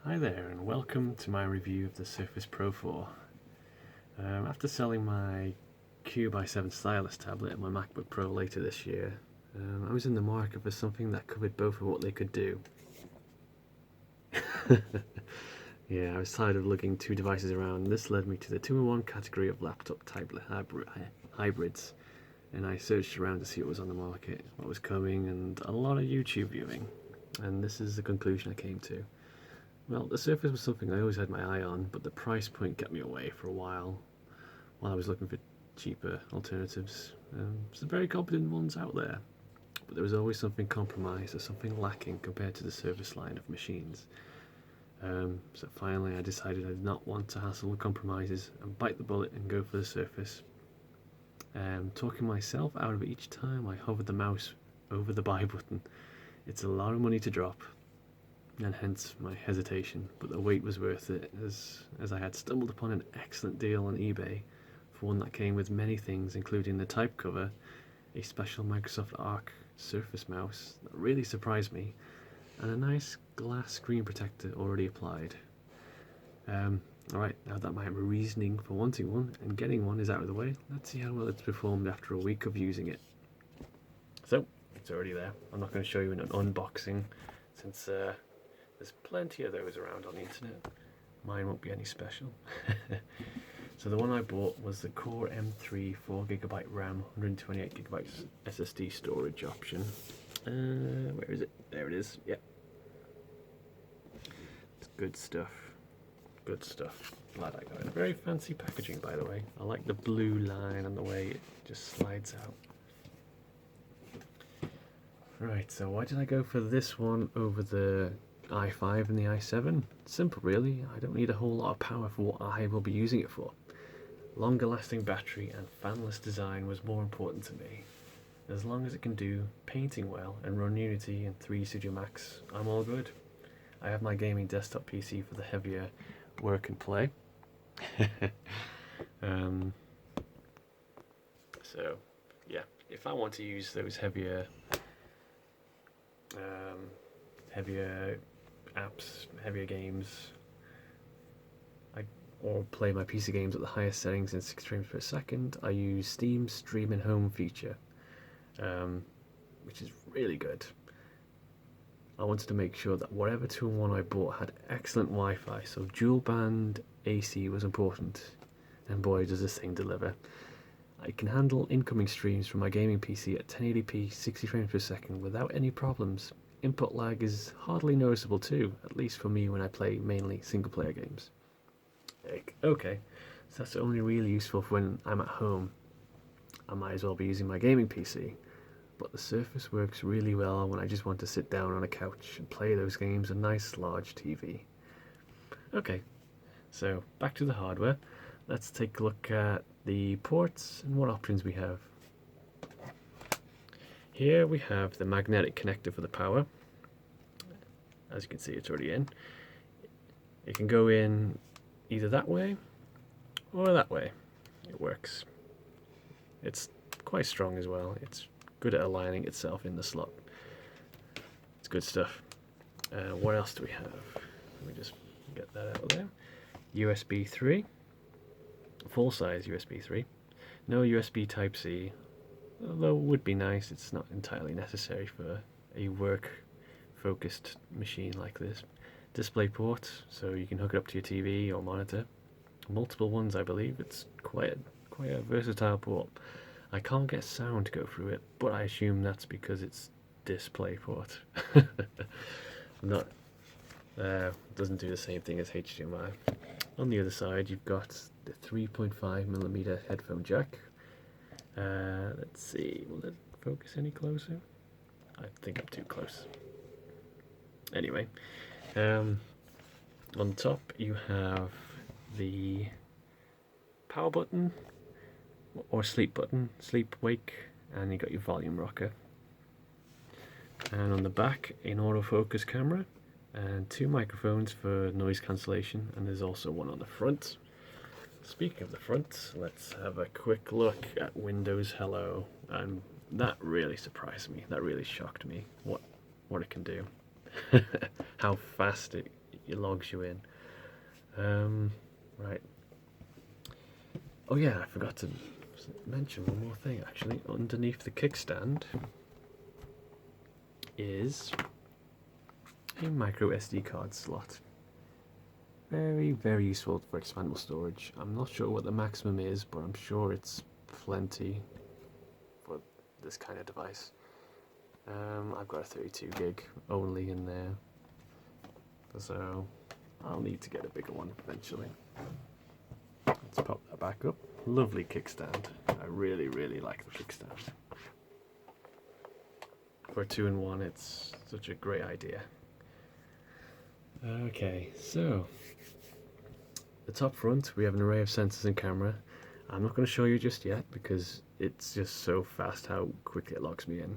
Hi there and welcome to my review of the Surface Pro 4. After selling my Q/7 Stylus tablet and my MacBook Pro later this year, I was in the market for something that covered both of what they could do. Yeah, I was tired of lugging two devices around, and this led me to the 2-in-1 category of laptop type hybrids, and I searched around to see what was on the market, what was coming, and a lot of YouTube viewing, and this is the conclusion I came to. Well, the Surface was something I always had my eye on, but the price point kept me away for a while I was looking for cheaper alternatives. Some very competent ones out there, but there was always something compromised or something lacking compared to the Surface line of machines. So finally I decided I did not want to hassle with compromises and bite the bullet and go for the Surface. Talking myself out of it each time I hovered the mouse over the buy button. It's a lot of money to drop, and hence my hesitation, but the wait was worth it, as I had stumbled upon an excellent deal on eBay for one that came with many things, including the type cover, a special Microsoft Arc Surface mouse that really surprised me, and a nice glass screen protector already applied. Alright, now that my reasoning for wanting one and getting one is out of the way, let's see how well it's performed after a week of using it. So, it's already there. I'm not going to show you an unboxing, since there's plenty of those around on the internet. Mine won't be any special. So the one I bought was the Core M3 4GB RAM, 128GB SSD storage option. Where is it? There it is. Yep. It's good stuff. Good stuff. Glad I got it. Very fancy packaging, by the way. I like the blue line and the way it just slides out. Right, so why did I go for this one over the i5 and the i7? Simple really, I don't need a whole lot of power for what I will be using it for. Longer lasting battery and fanless design was more important to me. As long as it can do painting well and run Unity and 3 Studio Max, I'm all good. I have my gaming desktop PC for the heavier work and play. So yeah, if I want to use those heavier apps, heavier games, or play my PC games at the highest settings in 60 frames per second, I use Steam's Stream and Home feature, which is really good. I wanted to make sure that whatever 2-in-1 I bought had excellent Wi-Fi, so dual band AC was important, and boy does this thing deliver. I can handle incoming streams from my gaming PC at 1080p 60 frames per second without any problems. Input lag is hardly noticeable too, at least for me when I play mainly single player games. Okay, so that's only really useful for when I'm at home. I might as well be using my gaming PC, but the Surface works really well when I just want to sit down on a couch and play those games on a nice large TV. Okay, so back to the hardware. Let's take a look at the ports and what options we have. Here we have the magnetic connector for the power. As you can see, it's already in. It can go in either that way or that way. It works. It's quite strong as well. It's good at aligning itself in the slot. It's good stuff. What else do we have? Let me just get that out of there. USB 3. Full size USB 3. No USB Type C, although it would be nice. It's not entirely necessary for a work focused machine like this. Display port, so you can hook it up to your TV or monitor. Multiple ones, I believe. It's quite a versatile port. I can't get sound to go through it, but I assume that's because it's display port. Not doesn't do the same thing as HDMI. On the other side, you've got the 3.5mm headphone jack. Let's see, will it focus any closer? I think I'm too close. Anyway, on top you have the power button or sleep button, sleep, wake, and you got your volume rocker. And on the back, an autofocus camera and 2 microphones for noise cancellation, and there's also one on the front. Speaking of the front, let's have a quick look at Windows Hello, and that really surprised me. That really shocked me. What it can do, how fast it logs you in. Right. Oh yeah, I forgot to mention one more thing actually. Underneath the kickstand is a micro SD card slot. Very, very useful for expandable storage. I'm not sure what the maximum is, but I'm sure it's plenty for this kind of device. I've got a 32 gig only in there, so I'll need to get a bigger one eventually. Let's pop that back up. Lovely kickstand. I really, really like the kickstand. For a 2-in-1, it's such a great idea. Okay, so the top front, we have an array of sensors and camera. I'm not going to show you just yet because it's just so fast how quickly it logs me in.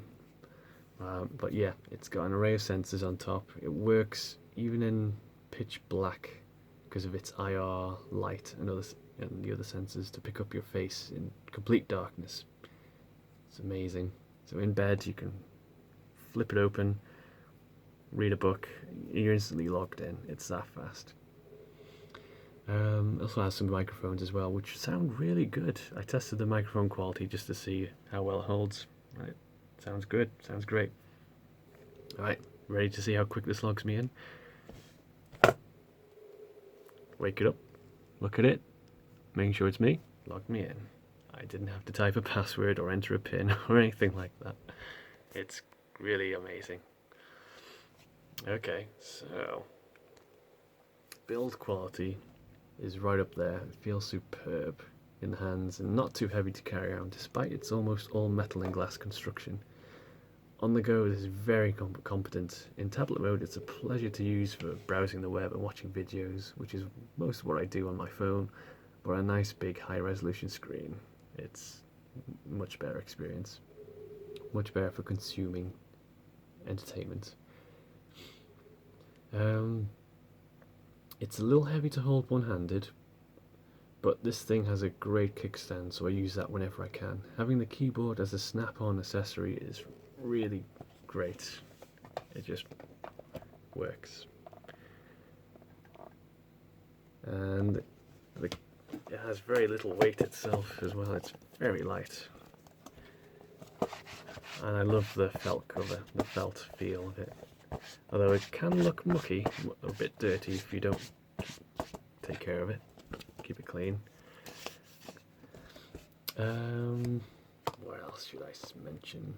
But yeah, it's got an array of sensors on top. It works even in pitch black because of its IR light and the other sensors to pick up your face in complete darkness. It's amazing. So in bed you can flip it open, read a book, you're instantly logged in. It's that fast. Also has some microphones as well, which sound really good. I tested the microphone quality just to see how well it holds. Right, sounds good, sounds great. Alright, ready to see how quick this logs me in? Wake it up, look at it, making sure it's me, log me in. I didn't have to type a password or enter a PIN or anything like that. It's really amazing. Okay, so build quality is right up there. It feels superb in the hands and not too heavy to carry around despite its almost all metal and glass construction. On the go, this is very competent. In tablet mode, it's a pleasure to use for browsing the web and watching videos, which is most of what I do on my phone, but on a nice big high resolution screen. It's a much better experience. Much better for consuming entertainment. It's a little heavy to hold one-handed, but this thing has a great kickstand, so I use that whenever I can. Having the keyboard as a snap-on accessory is really great. It just works. And it has very little weight itself as well. It's very light. And I love the felt cover, the felt feel of it. Although it can look mucky, a bit dirty if you don't take care of it, keep it clean. What else should I mention?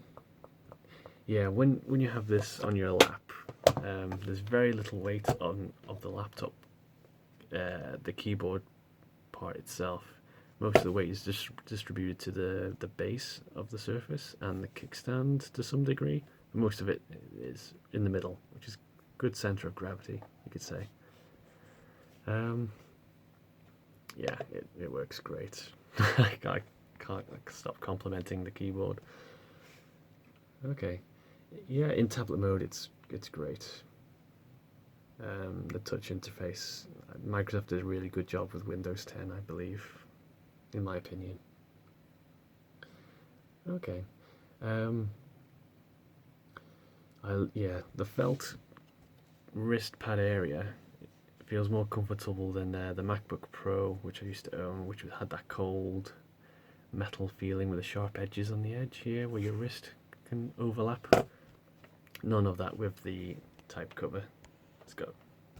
Yeah, when you have this on your lap, there's very little weight of the laptop, the keyboard part itself. Most of the weight is distributed to the base of the surface and the kickstand to some degree. Most of it is in the middle, which is good center of gravity, you could say. Yeah, it works great. I can't stop complimenting the keyboard. Okay, yeah, in tablet mode it's great. The touch interface, Microsoft did a really good job with Windows 10, I believe, in my opinion. Okay. Yeah, the felt wrist pad area feels more comfortable than the MacBook Pro, which I used to own, which had that cold metal feeling with the sharp edges on the edge here where your wrist can overlap. None of that with the type cover. It's got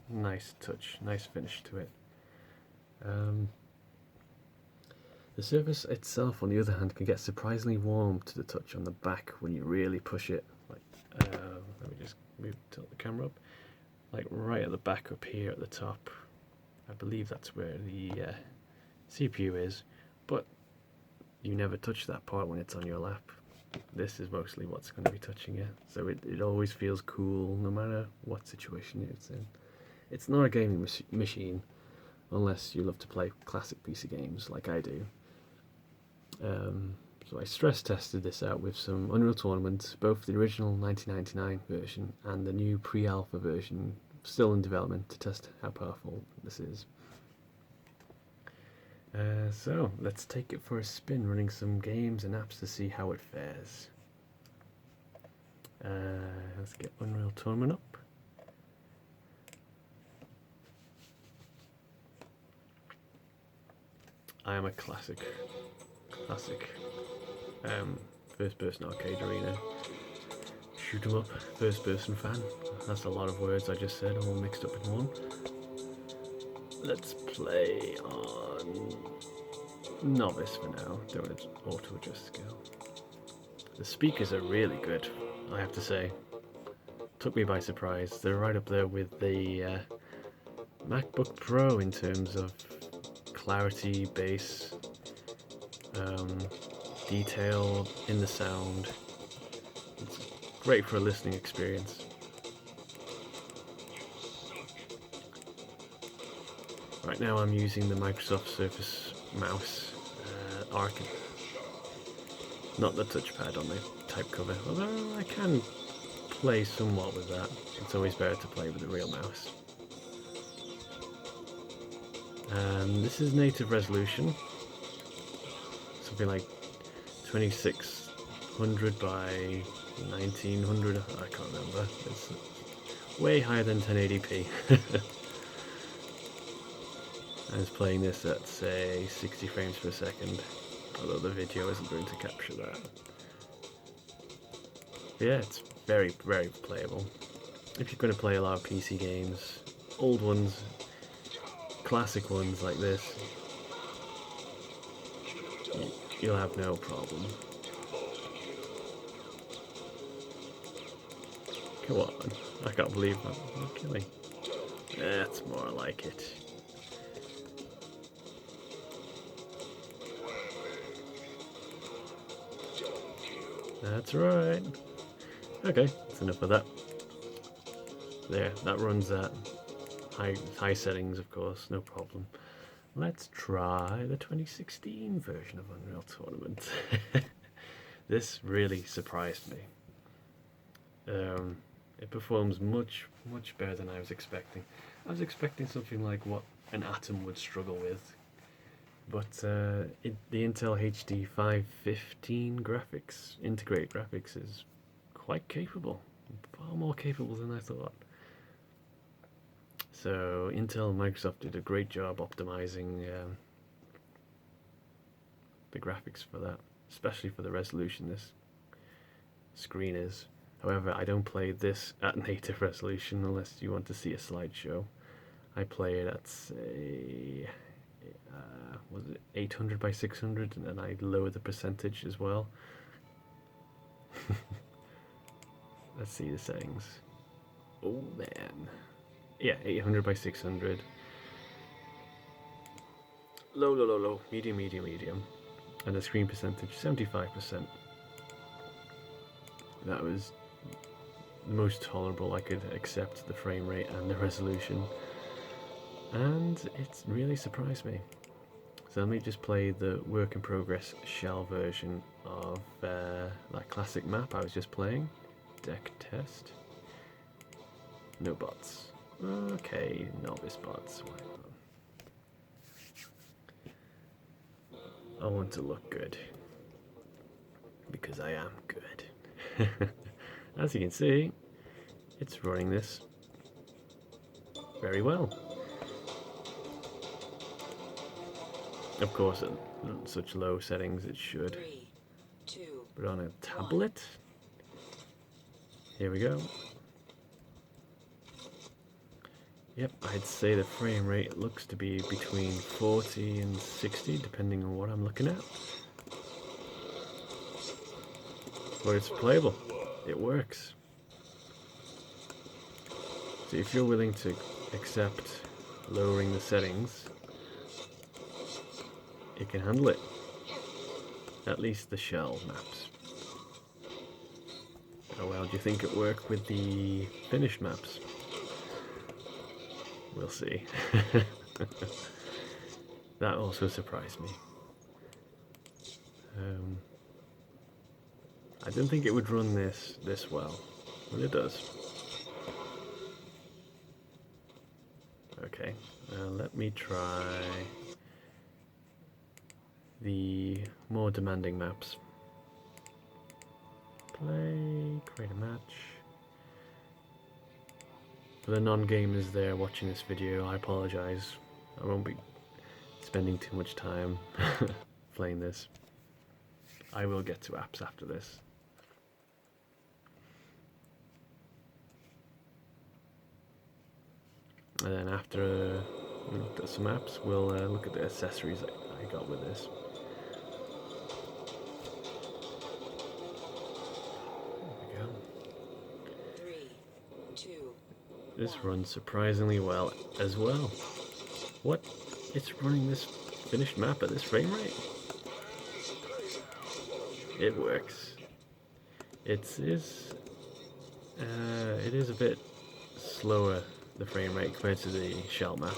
nice touch, nice finish to it. The surface itself, on the other hand, can get surprisingly warm to the touch on the back when you really push it. Like, let me just tilt the camera up. Like right at the back up here at the top. I believe that's where the CPU is, but you never touch that part when it's on your lap. This is mostly what's going to be touching it, so it always feels cool no matter what situation it's in. It's not a gaming machine unless you love to play classic PC games like I do. So I stress tested this out with some Unreal Tournament, both the original 1999 version and the new pre-alpha version still in development, to test how powerful this is. So let's take it for a spin, running some games and apps to see how it fares. Let's get Unreal Tournament up. I am a classic first-person arcade arena shoot 'em up first-person fan. That's a lot of words I just said, all mixed up in one. Let's play on novice for now. Don't want to auto-adjust scale. The speakers are really good, I have to say. Took me by surprise. They're right up there with the MacBook Pro in terms of clarity, bass, detail in the sound. It's great for a listening experience. Right now I'm using the Microsoft Surface mouse, not the touchpad on the type cover, although I can play somewhat with that. It's always better to play with the real mouse. This is native resolution, something like 2600 by 1900, I can't remember. It's way higher than 1080p. I was playing this at, say, 60 frames per second, although the video isn't going to capture that. But yeah, it's very, very playable. If you're going to play a lot of PC games, old ones, classic ones like this, you'll have no problem. Come on, I can't believe I'm killing. That's more like it. That's right. Okay, that's enough of that. There, that runs at high settings, of course, no problem. Let's try the 2016 version of Unreal Tournament. This really surprised me. It performs much better than I was expecting. I was expecting something like what an Atom would struggle with. But the Intel HD 515 graphics, integrated graphics, is quite capable. Far more capable than I thought. So Intel and Microsoft did a great job optimizing the graphics for that, especially for the resolution this screen is. However, I don't play this at native resolution unless you want to see a slideshow. I play it at, say, was it 800 by 600, and then I lower the percentage as well. Let's see the settings. Oh man. Yeah, 800 by 600. Low, medium. And the screen percentage, 75%. That was the most tolerable I could accept, the frame rate and the resolution. And it really surprised me. So let me just play the work in progress shell version of that classic map I was just playing. Deck test. No bots. Okay, novice bots. Why not? I want to look good. Because I am good. As you can see, it's running this very well. Of course, at such low settings it should. 3, 2, but on a tablet, here we go. Yep, I'd say the frame rate looks to be between 40 and 60, depending on what I'm looking at. But it's playable. It works. So if you're willing to accept lowering the settings, it can handle it. At least the shell maps. How well do you think it worked with the finished maps? We'll see. That also surprised me. I didn't think it would run this well, but it does. Okay, let me try the more demanding maps. Play, create a match. For the non-gamers there watching this video, I apologize. I won't be spending too much time playing this. I will get to apps after this. And then after we looked at some apps, we'll look at the accessories that I got with this. There we go. 3, 2, this runs surprisingly well as well. What? It's running this finished map at this frame rate? It works. It is a bit slower, the frame rate, compared to the shell map.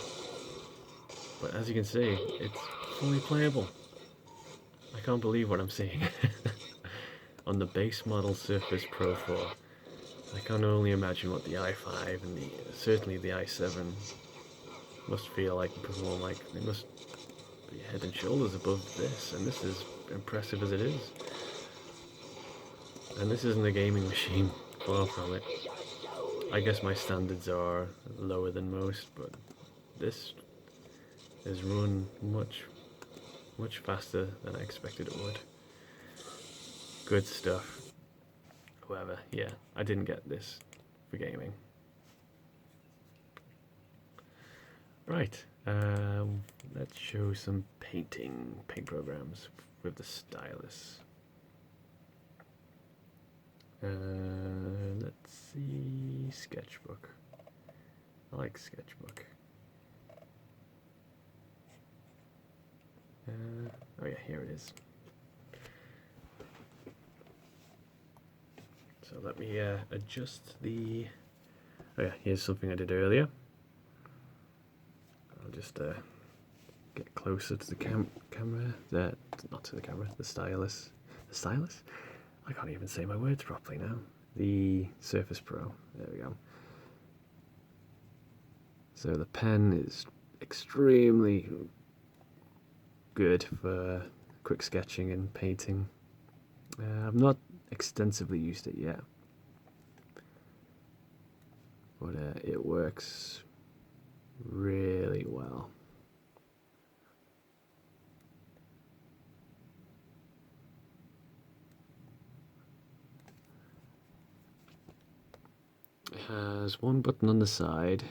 But as you can see, it's fully playable. I can't believe what I'm seeing. On the base model Surface Pro 4, I can only imagine what the i5 and certainly the i7 must feel like and perform like. They must be head and shoulders above this, and this is impressive as it is. And this isn't a gaming machine, far from it. I guess my standards are lower than most, but this is run much faster than I expected it would. Good stuff. However, yeah, I didn't get this for gaming. Right, let's show some paint programs with the Stylus. Let's see, Sketchbook. I like Sketchbook. Oh yeah, here it is. So let me adjust the... Oh yeah, here's something I did earlier. I'll just get closer to the camera. Not to the camera, the Stylus. The Stylus? I can't even say my words properly now. The Surface Pro. There we go. So the pen is extremely good for quick sketching and painting. I've not extensively used it yet, but it works really well. It has one button on the side.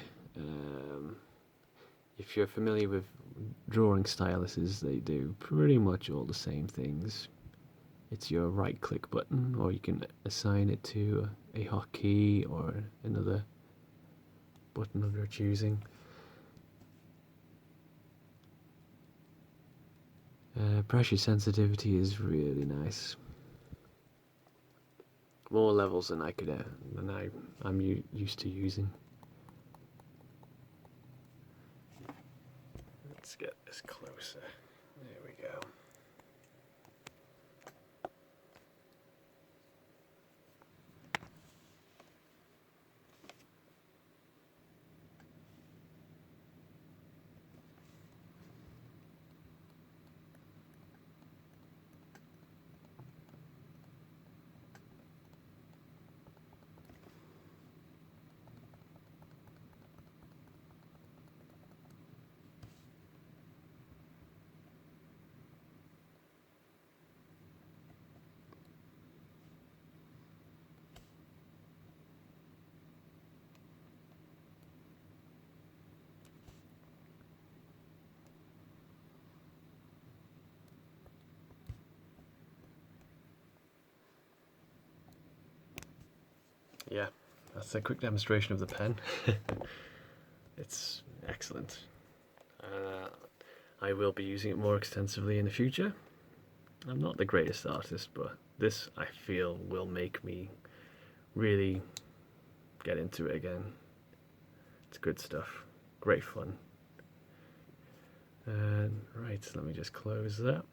If you're familiar with drawing styluses, they do pretty much all the same things. It's your right click button, or you can assign it to a hotkey or another button of your choosing. Pressure sensitivity is really nice. More levels than I'm used to using. Let's get this closer. There we go. Yeah, that's a quick demonstration of the pen. It's excellent. I will be using it more extensively in the future. I'm not the greatest artist, but this I feel will make me really get into it again. It's good stuff, great fun. Right, so let me just close that.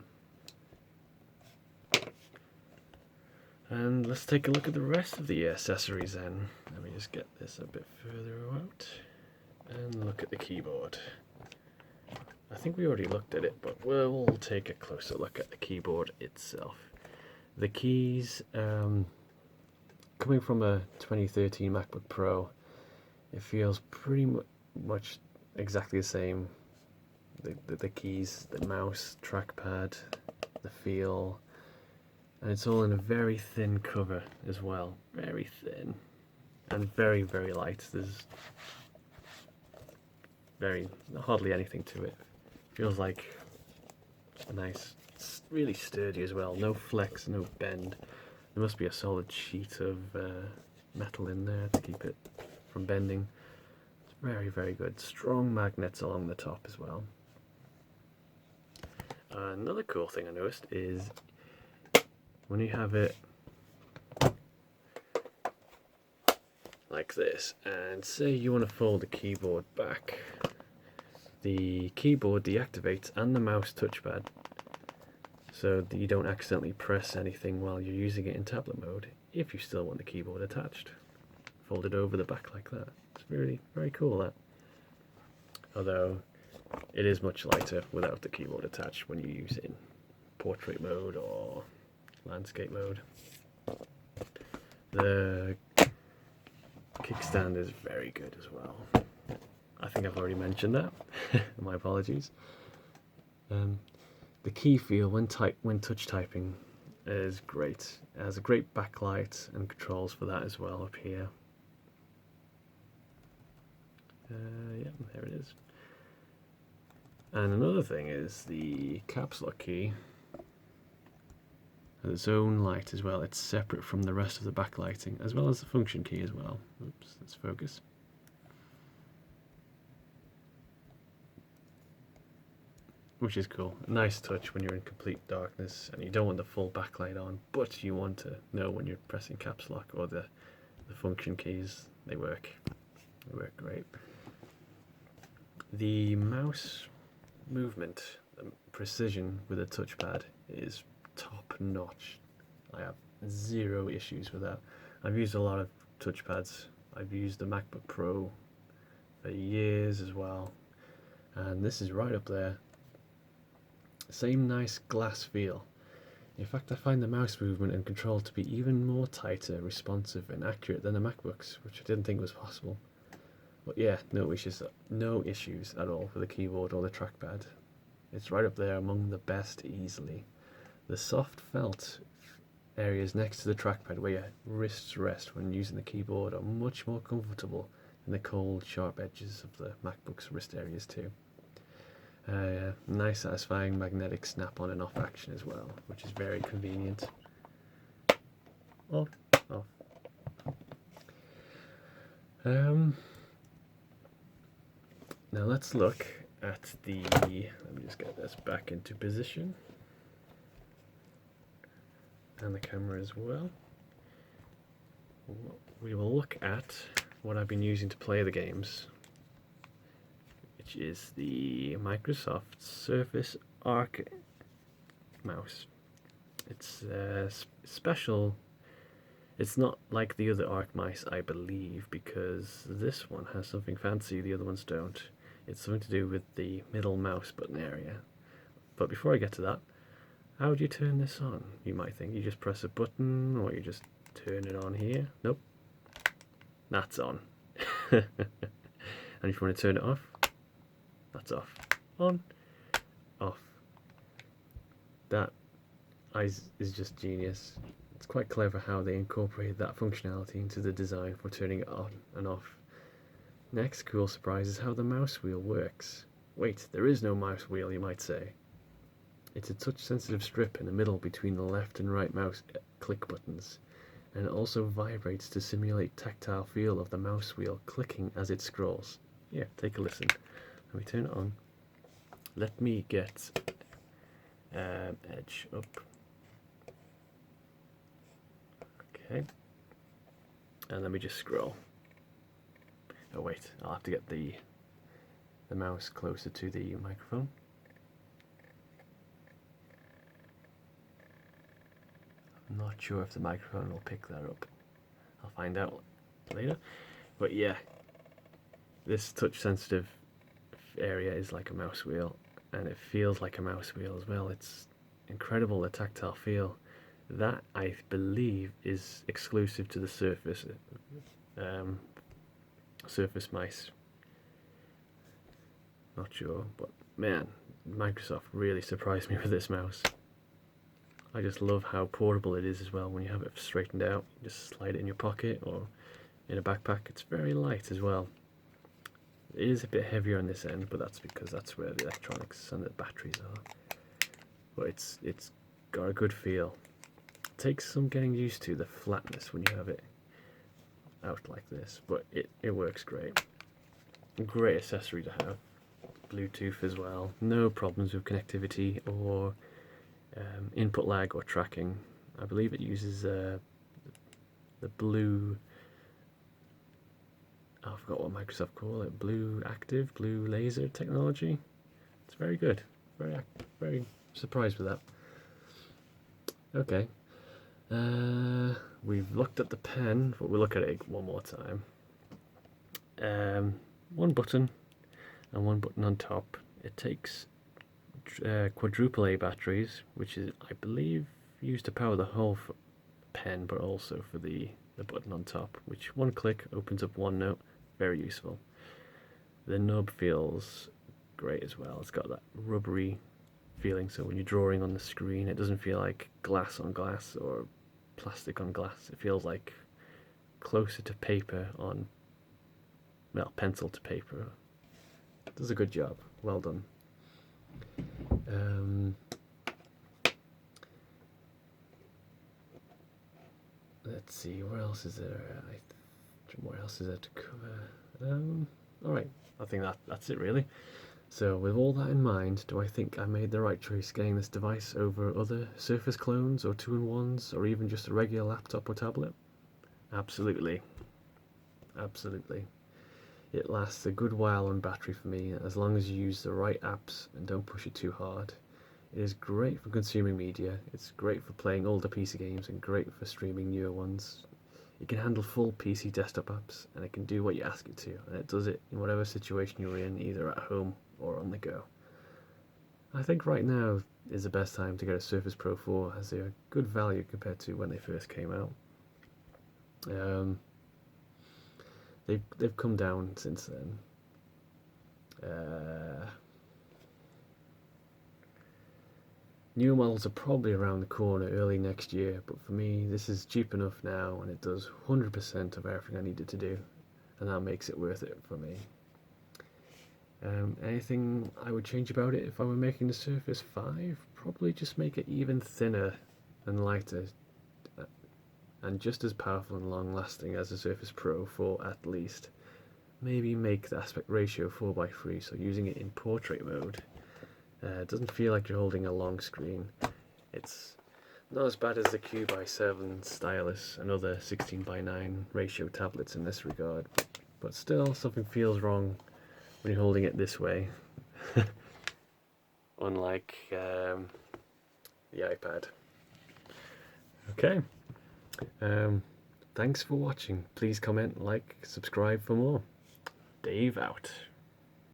And let's take a look at the rest of the accessories then. Let me just get this a bit further out and look at the keyboard. I think we already looked at it, but we'll take a closer look at the keyboard itself. The keys, coming from a 2013 MacBook Pro, it feels pretty much exactly the same the keys, the mouse, trackpad, the feel, and it's all in a very thin cover as well, very thin, and very, very light. There's hardly anything to it. Feels like a nice, really sturdy as well. No flex, no bend. There must be a solid sheet of metal in there to keep it from bending. It's very, very good. Strong magnets along the top as well. Another cool thing I noticed is when you have it like this, and say you want to fold the keyboard back, the keyboard deactivates and the mouse touchpad, so that you don't accidentally press anything while you're using it in tablet mode if you still want the keyboard attached. Fold it over the back like that. It's really very cool, that. Although it is much lighter without the keyboard attached when you use it in portrait mode or landscape mode. The kickstand is very good as well. I think I've already mentioned that. My apologies. The key feel when touch typing is great. It has a great backlight and controls for that as well up here. Yeah, there it is. And another thing is the caps lock key has its own light as well. It's separate from the rest of the backlighting, as well as the function key as well. Oops, let's focus. Which is cool. A nice touch when you're in complete darkness and you don't want the full backlight on, but you want to know when you're pressing caps lock or the function keys. They work great. The mouse movement, the precision with a touchpad is top notch. I have zero issues with that. I've used a lot of touchpads. I've used the MacBook Pro for years as well, and this is right up there. Same nice glass feel. In fact, I find the mouse movement and control to be even more tighter, responsive and accurate than the MacBooks, which I didn't think was possible. But yeah, no issues at all with the keyboard or the trackpad. It's right up there among the best easily. The soft felt areas next to the trackpad where your wrists rest when using the keyboard are much more comfortable than the cold, sharp edges of the MacBook's wrist areas too. Nice satisfying magnetic snap on and off action as well, which is very convenient. Off. Now let's look at the, let me just get this back into position, and the camera as well. We will look at what I've been using to play the games, which is the Microsoft Surface Arc mouse. It's special. It's not like the other Arc mice, I believe, because this one has something fancy the other ones don't. It's something to do with the middle mouse button area. But before I get to that, how do you turn this on? You might think you just press a button or you just turn it on here. Nope. That's on. And if you want to turn it off, that's off. On, off. That is just genius. It's quite clever how they incorporated that functionality into the design for turning it on and off. Next cool surprise is how the mouse wheel works. Wait, there is no mouse wheel, you might say. It's a touch-sensitive strip in the middle between the left and right mouse click buttons, and it also vibrates to simulate tactile feel of the mouse wheel clicking as it scrolls. Yeah, take a listen. Let me turn it on. Let me get edge up. Okay. And let me just scroll. Oh wait, I'll have to get the mouse closer to the microphone. I'm not sure if the microphone will pick that up. I'll find out later. But yeah, this touch sensitive area is like a mouse wheel, and it feels like a mouse wheel as well. It's incredible, the tactile feel. That, I believe, is exclusive to the Surface Surface mice. Not sure, but man, Microsoft really surprised me with this mouse. I just love how portable it is as well when you have it straightened out. You just slide it in your pocket or in a backpack. It's very light as well. It is a bit heavier on this end, but that's because that's where the electronics and the batteries are. But it's got a good feel. It takes some getting used to, the flatness when you have it out like this, but it works great. A great accessory to have. Bluetooth as well. No problems with connectivity or input lag or tracking. I believe it uses the blue, I forgot what Microsoft call it, blue laser technology. It's very good. Very surprised with that. Okay. We've looked at the pen, but we'll look at it one more time. One button and one button on top. It takes quadruple A batteries, which is, I believe, used to power the whole pen, but also for the button on top, which one click opens up OneNote. Very useful. The nub feels great as well. It's got that rubbery feeling, so when you're drawing on the screen, it doesn't feel like glass on glass or plastic on glass. It feels like closer to paper on, well, pencil to paper. It does a good job. Well done. Let's see, what else is there? What else is there to cover? Alright, I think that's it really. So with all that in mind, do I think I made the right choice getting this device over other Surface clones or 2-in-1s or even just a regular laptop or tablet? Absolutely. Absolutely. It lasts a good while on battery for me, as long as you use the right apps and don't push it too hard. It is great for consuming media, it's great for playing older PC games and great for streaming newer ones. It can handle full PC desktop apps and it can do what you ask it to, and it does it in whatever situation you're in, either at home or on the go. I think right now is the best time to get a Surface Pro 4 as they are good value compared to when they first came out. They've come down since then. Newer models are probably around the corner early next year, but for me this is cheap enough now and it does 100% of everything I needed to do, and that makes it worth it for me. Anything I would change about it if I were making the Surface 5? Probably just make it even thinner and lighter, and just as powerful and long lasting as the Surface Pro 4 at least. Maybe make the aspect ratio 4:3, so using it in portrait mode. It doesn't feel like you're holding a long screen. It's not as bad as the Q/7 Stylus and other 16:9 ratio tablets in this regard, but still something feels wrong when you're holding it this way. Unlike the iPad. Okay. Thanks for watching. Please comment, like, subscribe for more. Dave out.